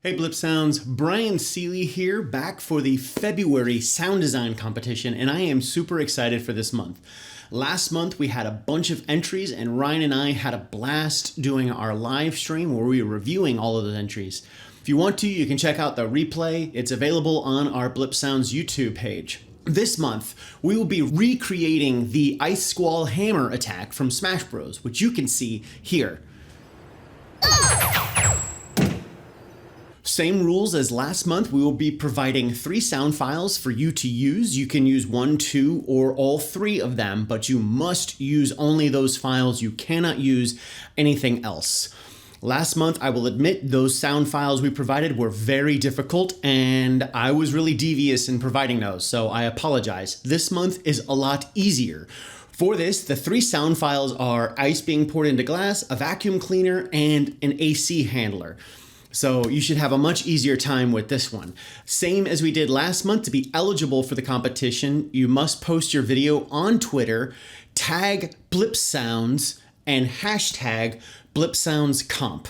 Hey Blipsounds, Brian Seeley here, back for the February sound design competition, and I am super excited for this month. Last month we had a bunch of entries and Ryan and I had a blast doing our live stream where we were reviewing all of those entries. If you want to, you can check out the replay. It's available on our Blipsounds YouTube page. This month, we will be recreating the Ice Squall hammer attack from Smash Bros, which you can see here. Same rules as last month. We will be providing 3 sound files for you to use. You can use 1, 2, or all 3 of them, but you must use only those files. You cannot use anything else. Last month, I will admit, those sound files we provided were very difficult, and I was really devious in providing those, so I apologize. This month is a lot easier. For this, the 3 sound files are ice being poured into glass, a vacuum cleaner, and an AC handler. So you should have a much easier time with this one. Same as we did last month, to be eligible for the competition, you must post your video on Twitter, tag Blipsounds, and hashtag BlipsoundsComp.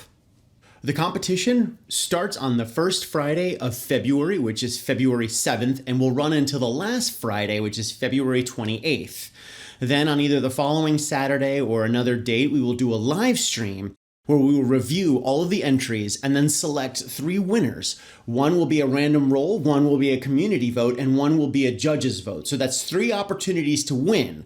The competition starts on the first Friday of February, which is February 7th, and will run until the last Friday, which is February 28th. Then on either the following Saturday or another date, we will do a live stream where we will review all of the entries and then select 3 winners. 1 will be a random roll, 1 will be a community vote, and 1 will be a judge's vote. So that's 3 opportunities to win.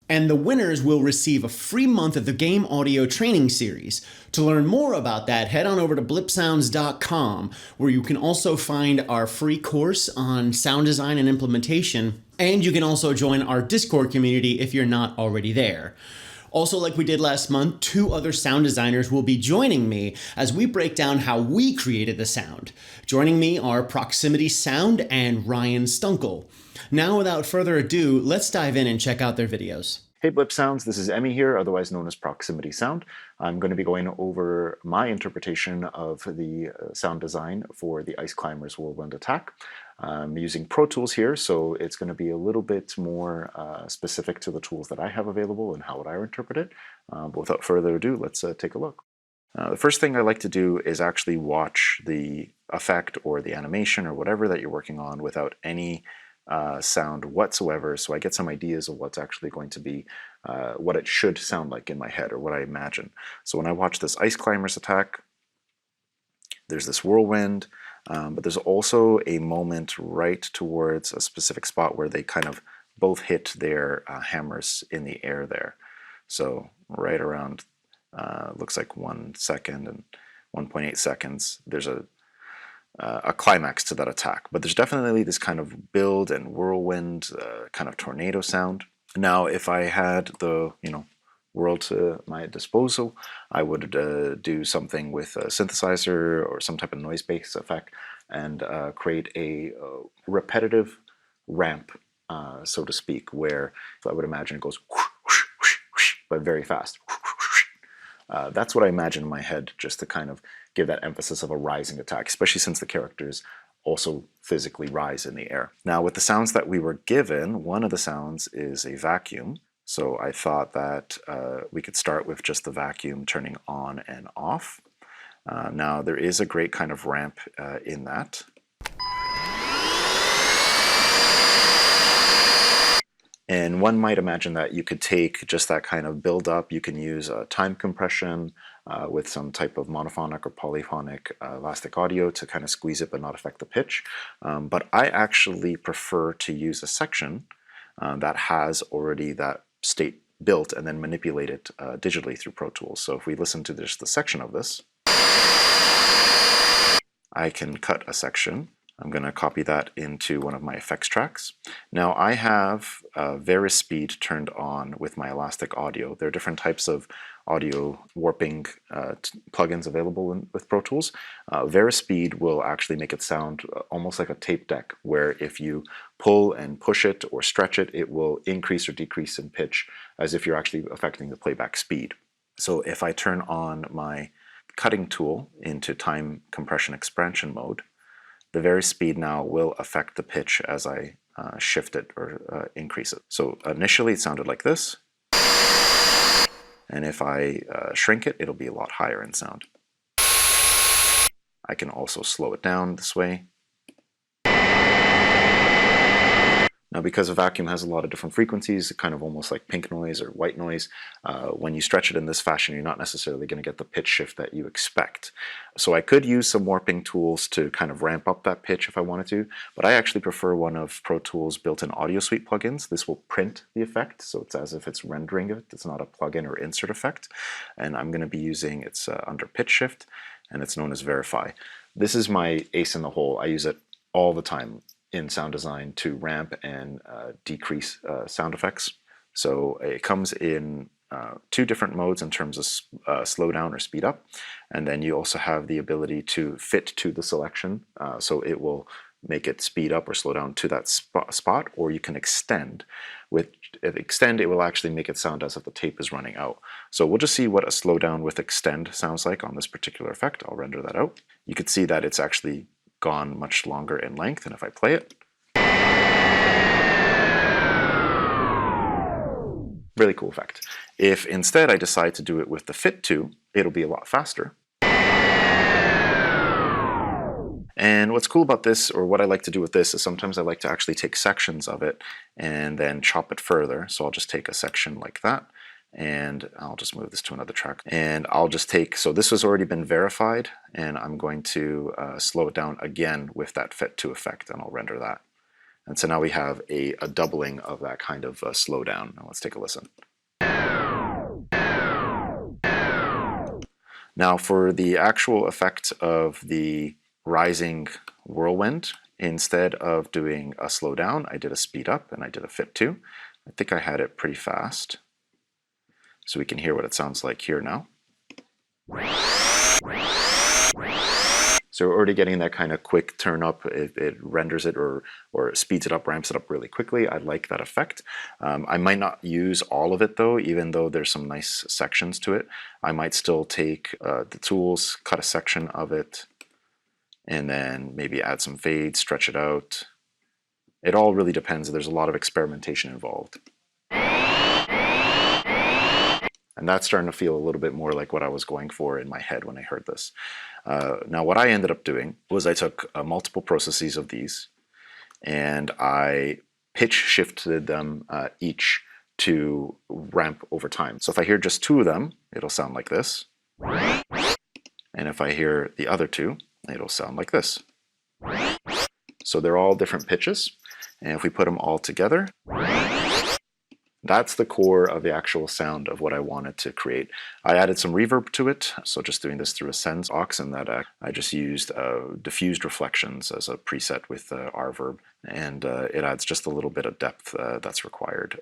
And the winners will receive a free month of the Game Audio Training Series. To learn more about that, head on over to blipsounds.com, where you can also find our free course on sound design and implementation, and you can also join our Discord community if you're not already there. Also, like we did last month, 2 other sound designers will be joining me as we break down how we created the sound. Joining me are Proximity Sound and Ryan Stunkel. Now, without further ado, let's dive in and check out their videos. Hey Blipsounds, this is Emmy here, otherwise known as Proximity Sound. I'm going to be going over my interpretation of the sound design for the Ice Climbers Whirlwind Attack. I'm using Pro Tools here, so it's going to be a little bit more specific to the tools that I have available and how would I interpret it. But without further ado, let's take a look. The first thing I like to do is actually watch the effect or the animation or whatever that you're working on without any sound whatsoever, so I get some ideas of what's actually going to be, what it should sound like in my head or what I imagine. So when I watch this Ice Climbers attack, there's this whirlwind, but there's also a moment right towards a specific spot where they kind of both hit their hammers in the air there. So right around, looks like 1 second and 1.8 seconds, there's a climax to that attack. But there's definitely this kind of build and whirlwind, kind of tornado sound. Now, if I had the, world to my disposal, I would do something with a synthesizer or some type of noise-based effect and create a repetitive ramp, so to speak, where I would imagine it goes whoosh, whoosh, whoosh, whoosh, but very fast. That's what I imagine in my head, just to kind of give that emphasis of a rising attack, especially since the characters also physically rise in the air. Now, with the sounds that we were given, one of the sounds is a vacuum. So I thought that we could start with just the vacuum turning on and off. Now, there is a great kind of ramp in that. And one might imagine that you could take just that kind of build up. You can use time compression with some type of monophonic or polyphonic elastic audio to kind of squeeze it but not affect the pitch. But I actually prefer to use a section that has already that state built and then manipulate it digitally through Pro Tools. So if we listen to just the section of this, I can cut a section. I'm going to copy that into one of my effects tracks. Now I have Speed turned on with my elastic audio. There are different types of audio warping plugins available with Pro Tools. Speed will actually make it sound almost like a tape deck, where if you pull and push it or stretch it, it will increase or decrease in pitch as if you're actually affecting the playback speed. So if I turn on my cutting tool into time compression expansion mode, the Speed now will affect the pitch as I shift it or increase it. So initially it sounded like this, and if I shrink it, it'll be a lot higher in sound. I can also slow it down this way. Now, because a vacuum has a lot of different frequencies, kind of almost like pink noise or white noise, when you stretch it in this fashion, you're not necessarily going to get the pitch shift that you expect. So I could use some warping tools to kind of ramp up that pitch if I wanted to, but I actually prefer one of Pro Tools' built-in audio suite plugins. This will print the effect, so it's as if it's rendering it. It's not a plugin or insert effect. And I'm going to be using, it's under pitch shift, and it's known as Verify. This is my ace in the hole. I use it all the time in sound design to ramp and decrease sound effects. So it comes in two different modes in terms of slow down or speed up, and then you also have the ability to fit to the selection, so it will make it speed up or slow down to that spot, or you can extend. With extend, it will actually make it sound as if the tape is running out. So we'll just see what a slowdown with extend sounds like on this particular effect. I'll render that out. You can see that it's actually gone much longer in length, and if I play it, really cool effect. If instead I decide to do it with the fit to, it'll be a lot faster. And what's cool about this, or what I like to do with this, is sometimes I like to actually take sections of it and then chop it further. So I'll just take a section like that, and I'll just move this to another track. And I'll just take, so this has already been verified, and I'm going to slow it down again with that fit to effect, and I'll render that. And so now we have a doubling of that kind of slowdown. Now let's take a listen. Now for the actual effect of the rising whirlwind, instead of doing a slowdown, I did a speed up and I did a fit to. I think I had it pretty fast, so we can hear what it sounds like here now. So we're already getting that kind of quick turn up. It renders it or speeds it up, ramps it up really quickly. I like that effect. I might not use all of it though, even though there's some nice sections to it. I might still take the tools, cut a section of it, and then maybe add some fade, stretch it out. It all really depends. There's a lot of experimentation involved. And that's starting to feel a little bit more like what I was going for in my head when I heard this. Now what I ended up doing was I took multiple processes of these and I pitch shifted them each to ramp over time. So if I hear just two of them, it'll sound like this. And if I hear the other two, it'll sound like this. So they're all different pitches. And if we put them all together, that's the core of the actual sound of what I wanted to create. I added some reverb to it, so just doing this through a sends aux, and that I just used diffused reflections as a preset with reverb, and it adds just a little bit of depth that's required.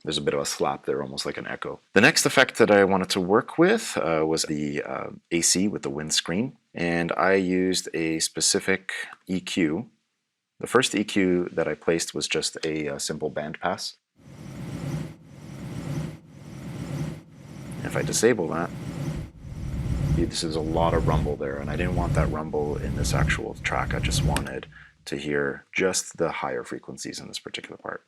There's a bit of a slap there, almost like an echo. The next effect that I wanted to work with was the AC with the windscreen, and I used a specific EQ. The first EQ that I placed was just a simple bandpass. If I disable that, this is a lot of rumble there, and I didn't want that rumble in this actual track. I just wanted to hear just the higher frequencies in this particular part.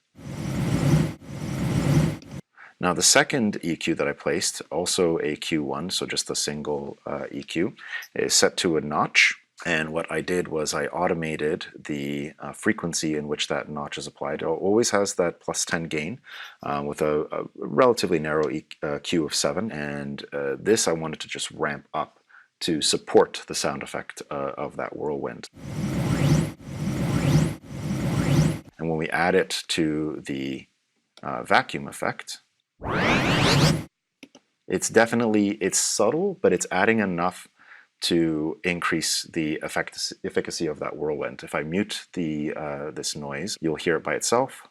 Now the second EQ that I placed, also a Q1, so just a single EQ, is set to a notch. And what I did was I automated the frequency in which that notch is applied. It always has that plus 10 gain with a relatively narrow EQ of 7. And this I wanted to just ramp up to support the sound effect of that whirlwind. And when we add it to the vacuum effect, it's subtle, but it's adding enough to increase the efficacy of that whirlwind. If I mute this noise, you'll hear it by itself.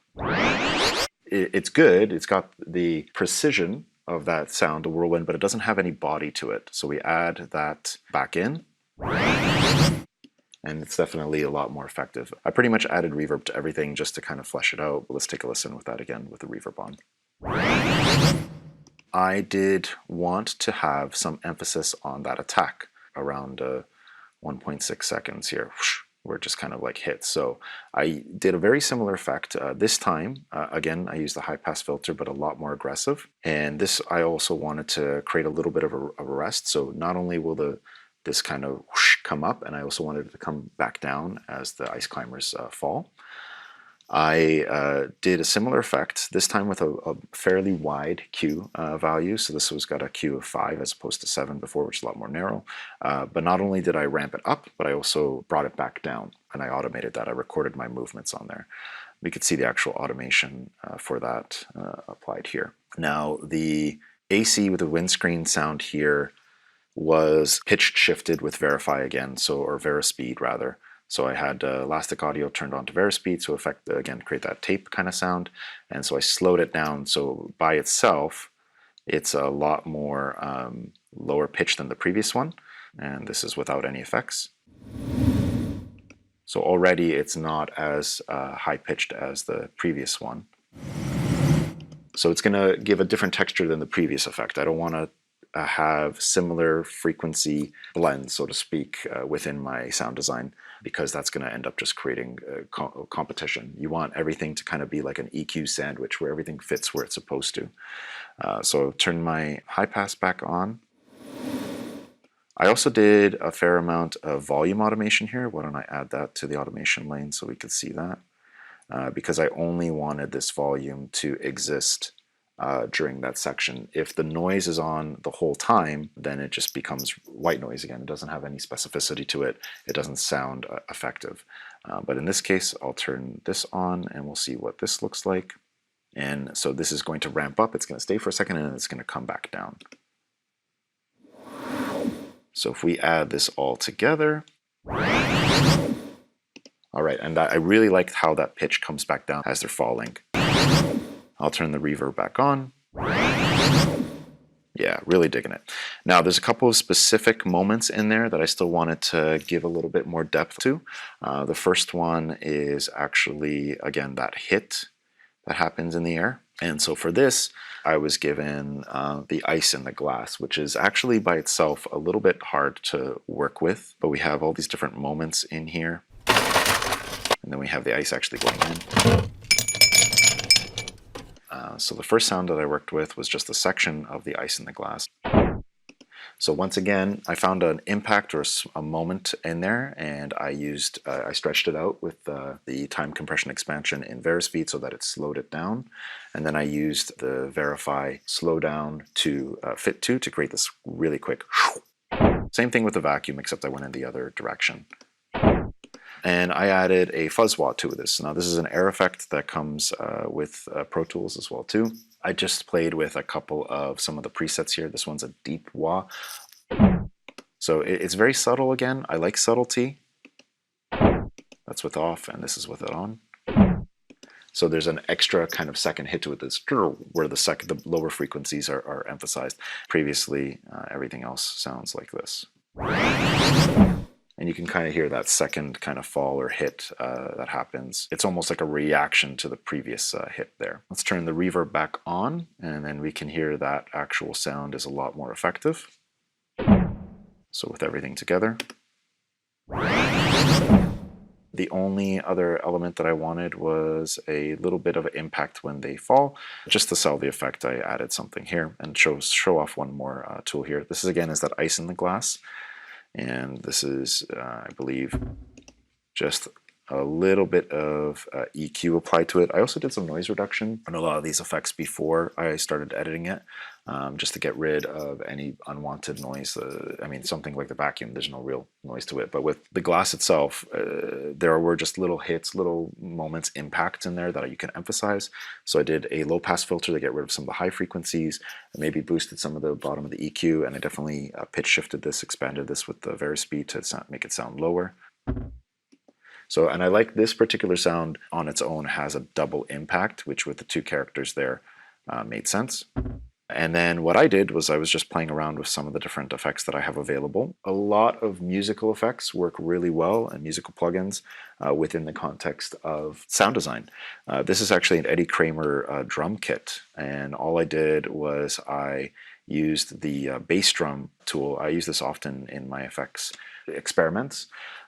It's good, it's got the precision of that sound, the whirlwind, but it doesn't have any body to it. So we add that back in, and it's definitely a lot more effective. I pretty much added reverb to everything just to kind of flesh it out, but let's take a listen with that again with the reverb on. I did want to have some emphasis on that attack around 1.6 seconds here, where it just kind of like hits. So I did a very similar effect. This time, again, I used the high pass filter, but a lot more aggressive. And this, I also wanted to create a little bit of a rest. So not only will the this kind of whoosh come up, and I also wanted it to come back down as the ice climbers fall. I did a similar effect, this time with a fairly wide Q value. So this was got a Q of 5 as opposed to 7 before, which is a lot more narrow. But not only did I ramp it up, but I also brought it back down, and I automated that. I recorded my movements on there. We could see the actual automation for that applied here. Now, the AC with the windscreen sound here was pitch shifted with Verify again, or Verispeed rather. So I had elastic audio turned on to Verispeed, so create that tape kind of sound. And so I slowed it down, so by itself, it's a lot more lower pitch than the previous one. And this is without any effects. So already it's not as high-pitched as the previous one. So it's going to give a different texture than the previous effect. I don't want to have similar frequency blends, so to speak, within my sound design, because that's going to end up just creating competition. You want everything to kind of be like an EQ sandwich where everything fits where it's supposed to. So turn my high pass back on. I also did a fair amount of volume automation here. Why don't I add that to the automation lane so we could see that? Because I only wanted this volume to exist during that section. If the noise is on the whole time, then it just becomes white noise again. It doesn't have any specificity to it. It doesn't sound effective. But in this case, I'll turn this on and we'll see what this looks like. And so this is going to ramp up. It's going to stay for a second and then it's going to come back down. So if we add this all together, all right, and I really like how that pitch comes back down as they're falling. I'll turn the reverb back on. Yeah, really digging it. Now, there's a couple of specific moments in there that I still wanted to give a little bit more depth to. The first one is actually, again, that hit that happens in the air. And so for this, I was given the ice in the glass, which is actually by itself a little bit hard to work with. But we have all these different moments in here. And then we have the ice actually going in. So the first sound that I worked with was just a section of the ice in the glass. So once again, I found an impact or a moment in there, and I stretched it out with the time compression expansion in Verispeed so that it slowed it down. And then I used the Verify slowdown to Fit to create this really quick. Same thing with the vacuum, except I went in the other direction. And I added a fuzz wah to this. Now this is an air effect that comes with Pro Tools as well too. I just played with a couple of some of the presets here. This one's a deep wah. So it's very subtle again. I like subtlety. That's with off and this is with it on. So there's an extra kind of second hit to it that's where the lower frequencies are emphasized. Previously, everything else sounds like this. And you can kind of hear that second kind of fall or hit that happens. It's almost like a reaction to the previous hit there. Let's turn the reverb back on, and then we can hear that actual sound is a lot more effective. So with everything together. The only other element that I wanted was a little bit of impact when they fall. Just to sell the effect, I added something here and show off one more tool here. This is again is that ice in the glass. And this is, I believe, just a little bit of EQ applied to it. I also did some noise reduction on a lot of these effects before I started editing it, just to get rid of any unwanted noise. I mean, something like the vacuum, there's no real noise to it. But with the glass itself, there were just little hits, little moments, impacts in there that you can emphasize. So I did a low pass filter to get rid of some of the high frequencies, and maybe boosted some of the bottom of the EQ, and I definitely pitch shifted this, expanded this with the Verispeed to make it sound lower. So, and I like this particular sound on its own has a double impact, which with the two characters there made sense. And then what I did was I was just playing around with some of the different effects that I have available. A lot of musical effects work really well and musical plugins within the context of sound design. This is actually an Eddie Kramer drum kit, and all I did was I used the bass drum tool. I use this often in my effects experiments.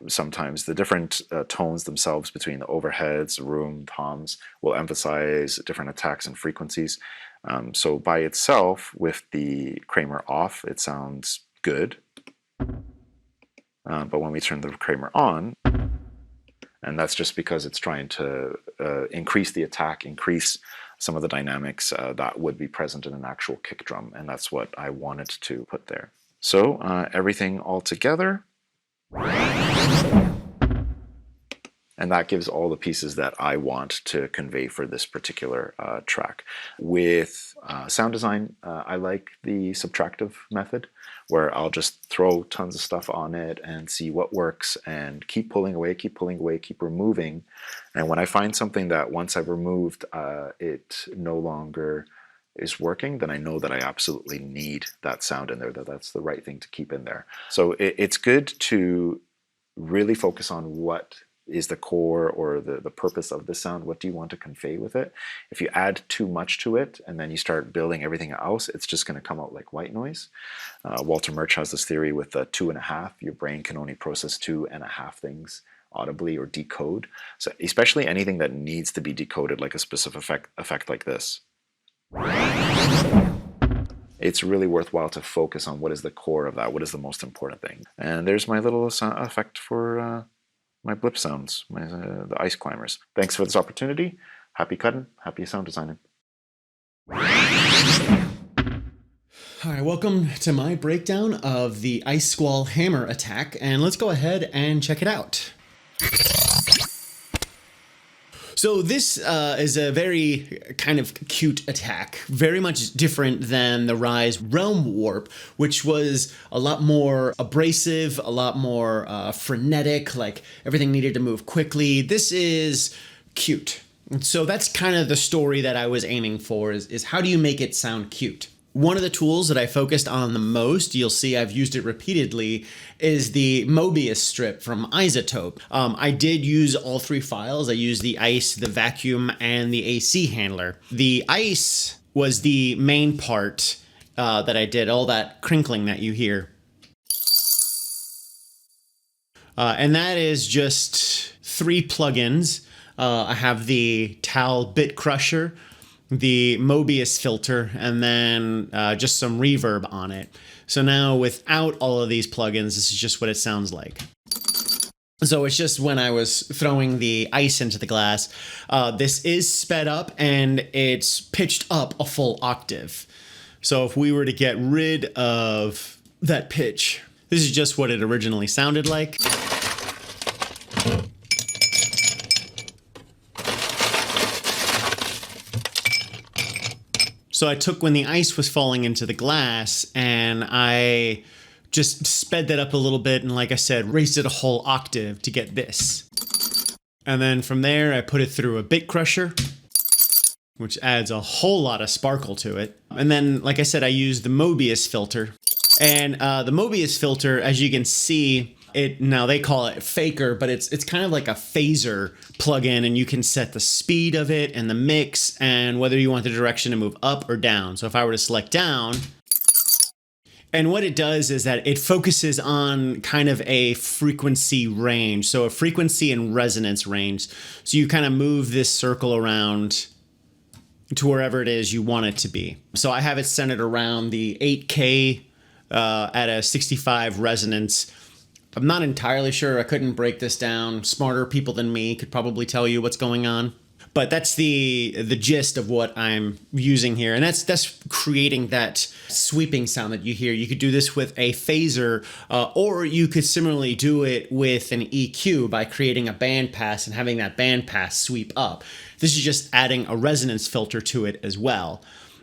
Sometimes the different tones themselves between the overheads, room, toms will emphasize different attacks and frequencies. So by itself, with the Kramer off, it sounds good. But when we turn the Kramer on, and that's just because it's trying to increase the attack, increase some of the dynamics that would be present in an actual kick drum, and that's what I wanted to put there. So everything all together, and that gives all the pieces that I want to convey for this particular track. With sound design, I like the subtractive method, where I'll just throw tons of stuff on it and see what works and keep pulling away, keep removing. And when I find something that once I've removed, it no longer is working, then I know that I absolutely need that sound in there, that's the right thing to keep in there. So it's good to really focus on what is the core or the purpose of the sound. What do you want to convey with it? If you add too much to it and then you start building everything else, it's just going to come out like white noise. Walter Murch has this theory with 2.5. Your brain can only process 2.5 things audibly or decode. So especially anything that needs to be decoded, like a specific effect like this, it's really worthwhile to focus on what is the core of that, what is the most important thing. And there's my little effect for my Blipsounds, the ice climbers. Thanks for this opportunity. Happy cutting, happy sound designing. All right, welcome to my breakdown of the Ice Squall Hammer attack, and let's go ahead and check it out. So this is a very kind of cute attack, very much different than the Rise Realm Warp, which was a lot more abrasive, a lot more frenetic, like everything needed to move quickly. This is cute. So that's kind of the story that I was aiming for, is how do you make it sound cute? One of the tools that I focused on the most, you'll see I've used it repeatedly, is the Mobius strip from iZotope. I did use all 3 files. I used the ice, the vacuum, and the AC handler. The ice was the main part that I did, all that crinkling that you hear. And that is just 3 plugins. I have the Tal Bit Crusher, the Mobius filter, and then just some reverb on it. So now without all of these plugins, this is just what it sounds like. So it's just when I was throwing the ice into the glass. This is sped up and it's pitched up a full octave. So if we were to get rid of that pitch, this is just what it originally sounded like. So I took when the ice was falling into the glass and I just sped that up a little bit and, like I said, raised it a whole octave to get this. And then from there I put it through a bit crusher, which adds a whole lot of sparkle to it. And then, like I said, I used the Mobius filter. And the Mobius filter, as you can see, now they call it Faker, but it's kind of like a phaser plugin, and you can set the speed of it and the mix and whether you want the direction to move up or down. So if I were to select down, and what it does is that it focuses on kind of a frequency range, so a frequency and resonance range. So you kind of move this circle around to wherever it is you want it to be. So I have it centered around the 8K at a 65 resonance. I'm not entirely sure. I couldn't break this down. Smarter people than me could probably tell you what's going on. But that's the gist of what I'm using here. And that's creating that sweeping sound that you hear. You could do this with a phaser, or you could similarly do it with an EQ by creating a bandpass and having that bandpass sweep up. This is just adding a resonance filter to it as well.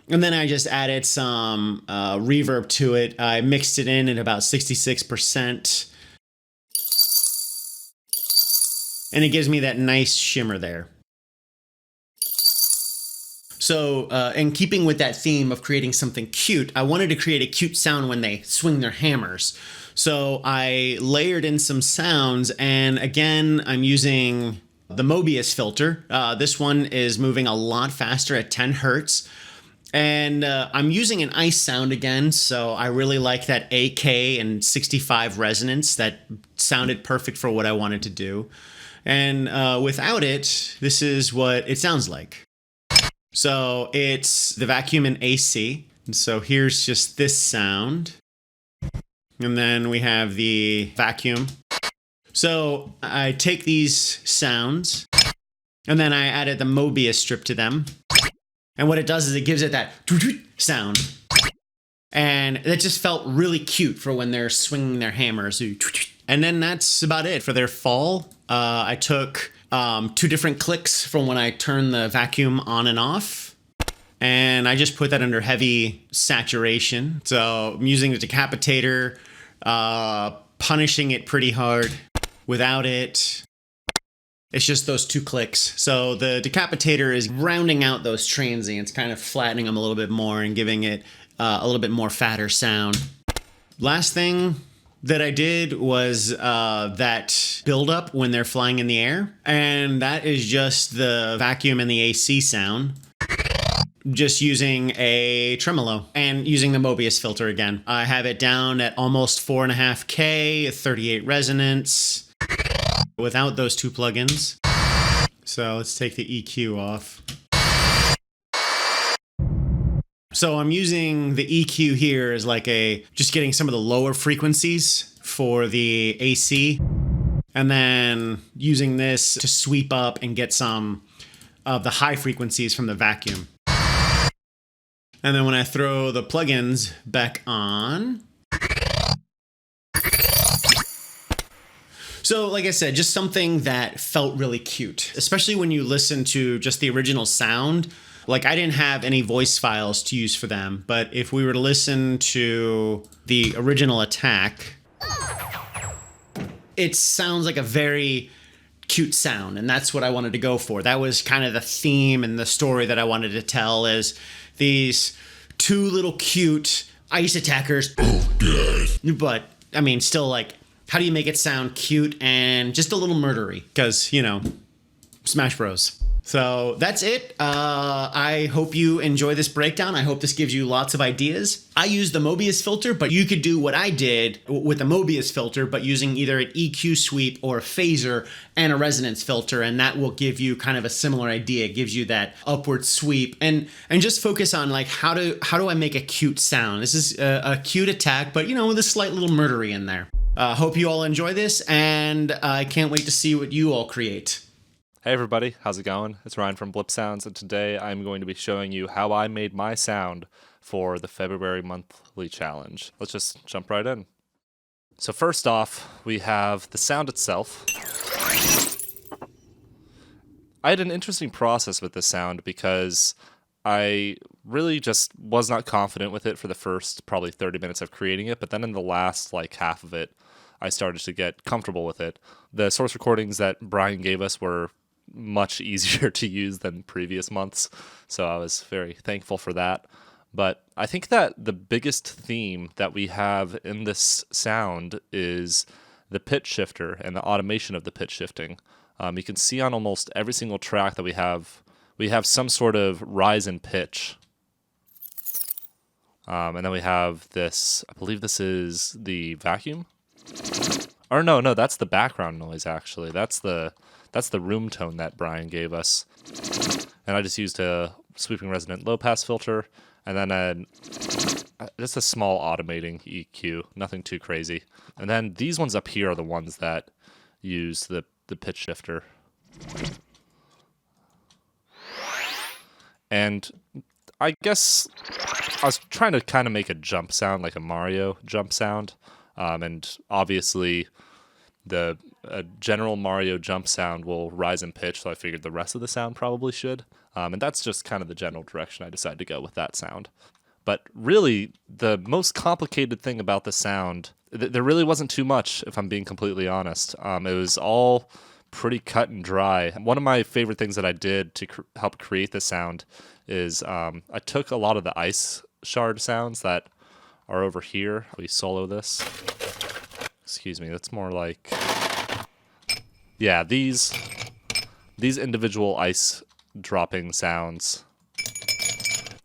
And then I just added some reverb to it. I mixed it in at about 66%. And it gives me that nice shimmer there. So, in keeping with that theme of creating something cute, I wanted to create a cute sound when they swing their hammers. So I layered in some sounds, and again, I'm using the Mobius filter. This one is moving a lot faster at 10 hertz. And I'm using an ice sound again, so I really like that 8K and 65 resonance. That sounded perfect for what I wanted to do. And without it, this is what it sounds like. So it's the vacuum and AC. And so here's just this sound. And then we have the vacuum. So I take these sounds and then I added the Mobius strip to them. And what it does is it gives it that sound. And it just felt really cute for when they're swinging their hammers. And then that's about it for their fall. I took 2 different clicks from when I turned the vacuum on and off. And I just put that under heavy saturation. So I'm using the decapitator, punishing it pretty hard. Without it, it's just those 2 clicks. So the decapitator is rounding out those transients, kind of flattening them a little bit more and giving it a little bit more fatter sound. Last thing that I did was that buildup when they're flying in the air. And that is just the vacuum and the AC sound. Just using a tremolo and using the Mobius filter again. I have it down at almost 4.5K, 38 resonance, without those 2 plugins. So let's take the EQ off. So I'm using the EQ here as like just getting some of the lower frequencies for the AC, and then using this to sweep up and get some of the high frequencies from the vacuum. And then when I throw the plugins back on. So like I said, just something that felt really cute, especially when you listen to just the original sound. Like I didn't have any voice files to use for them, but if we were to listen to the original attack, it sounds like a very cute sound, and that's what I wanted to go for. That was kind of the theme and the story that I wanted to tell, is these 2 little cute ice attackers. Oh, God. But, I mean, still, like, how do you make it sound cute and just a little murdery? Because, you know, Smash Bros. So that's it. I hope you enjoy this breakdown. I hope this gives you lots of ideas. I use the Mobius filter, but you could do what I did with the Mobius filter, but using either an EQ sweep or a phaser and a resonance filter, and that will give you kind of a similar idea. It gives you that upward sweep, and just focus on like how do I make a cute sound. This is a cute attack, but you know, with a slight little murdery in there. Hope you all enjoy this, and I can't wait to see what you all create. Hey everybody, how's it going? It's Ryan from Blipsounds, and today I'm going to be showing you how I made my sound for the February monthly challenge. Let's just jump right in. So first off, we have the sound itself. I had an interesting process with this sound because I really just was not confident with it for the first probably 30 minutes of creating it, but then in the last like half of it, I started to get comfortable with it. The source recordings that Brian gave us were much easier to use than previous months, so I was very thankful for that. But I think that the biggest theme that we have in this sound is the pitch shifter and the automation of the pitch shifting. You can see on almost every single track that we have some sort of rise in pitch. And then we have this, I believe this is the vacuum. Or no, that's the background noise actually. That's the room tone that Brian gave us. And I just used a sweeping resonant low pass filter, and then just a small automating EQ, nothing too crazy. And then these ones up here are the ones that use the pitch shifter. And I guess I was trying to kind of make a jump sound, like a Mario jump sound. And obviously the general Mario jump sound will rise in pitch, so I figured the rest of the sound probably should. And that's just kind of the general direction I decided to go with that sound. But really, the most complicated thing about the sound, there really wasn't too much, if I'm being completely honest. It was all pretty cut and dry. One of my favorite things that I did to help create the sound is I took a lot of the ice shard sounds that are over here. We solo this. Excuse me, that's more like... Yeah, these individual ice dropping sounds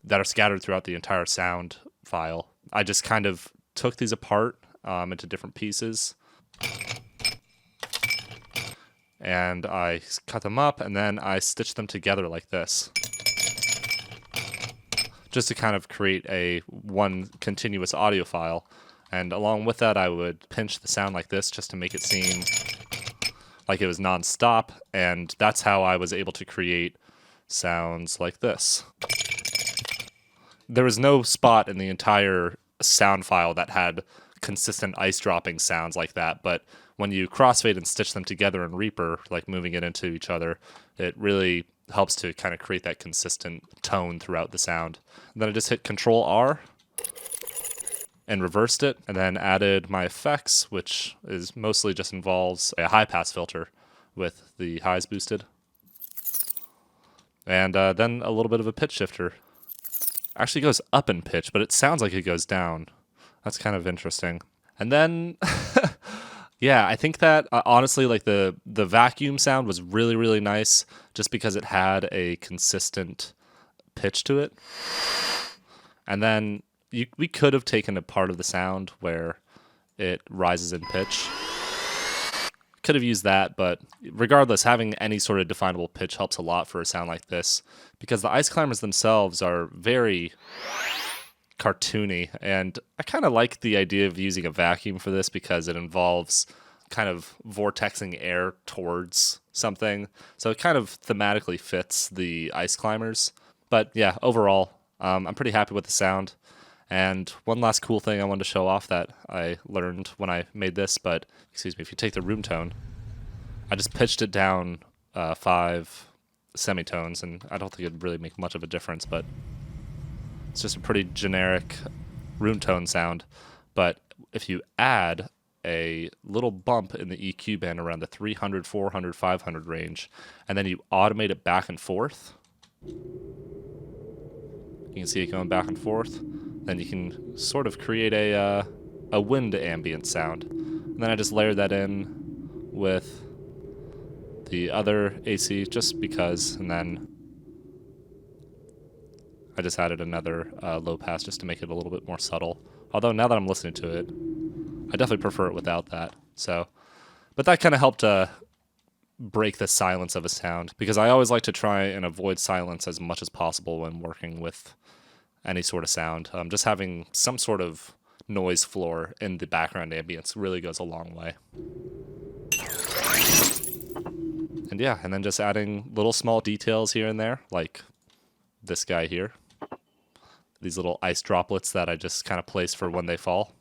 that are scattered throughout the entire sound file. I just kind of took these apart into different pieces. And I cut them up, and then I stitched them together like this, just to kind of create one continuous audio file. And along with that, I would pinch the sound like this just to make it seem like it was non-stop, and that's how I was able to create sounds like this. There was no spot in the entire sound file that had consistent ice dropping sounds like that, but when you crossfade and stitch them together in Reaper, like moving it into each other, it really helps to kind of create that consistent tone throughout the sound. And then I just hit Control R and reversed it, and then added my effects, which is mostly just involves a high pass filter with the highs boosted. And then a little bit of a pitch shifter. Actually goes up in pitch, but it sounds like it goes down. That's kind of interesting. And then, yeah, I think that honestly, like the vacuum sound was really, really nice just because it had a consistent pitch to it. And then we could have taken a part of the sound where it rises in pitch. Could have used that, but regardless, having any sort of definable pitch helps a lot for a sound like this, because the ice climbers themselves are very cartoony, and I kind of like the idea of using a vacuum for this because it involves kind of vortexing air towards something, so it kind of thematically fits the ice climbers. But yeah, overall, I'm pretty happy with the sound. And one last cool thing I wanted to show off that I learned when I made this, but excuse me, if you take the room tone, I just pitched it down 5 semitones, and I don't think it'd really make much of a difference, but it's just a pretty generic room tone sound. But if you add a little bump in the EQ band around the 300, 400, 500 range, and then you automate it back and forth, you can see it going back and forth, then you can sort of create a wind ambient sound. And then I just layered that in with the other AC just because, and then I just added another low pass just to make it a little bit more subtle. Although now that I'm listening to it, I definitely prefer it without that. So, but that kind of helped break the silence of a sound, because I always like to try and avoid silence as much as possible when working with any sort of sound. Just having some sort of noise floor in the background ambience really goes a long way. And yeah, and then just adding little small details here and there, like this guy here. These little ice droplets that I just kind of placed for when they fall.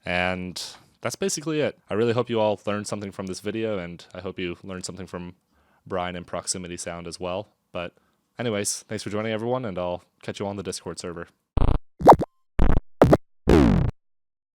And that's basically it. I really hope you all learned something from this video, and I hope you learned something from Brian and proximity sound as well. But anyways, thanks for joining everyone, and I'll catch you on the Discord server.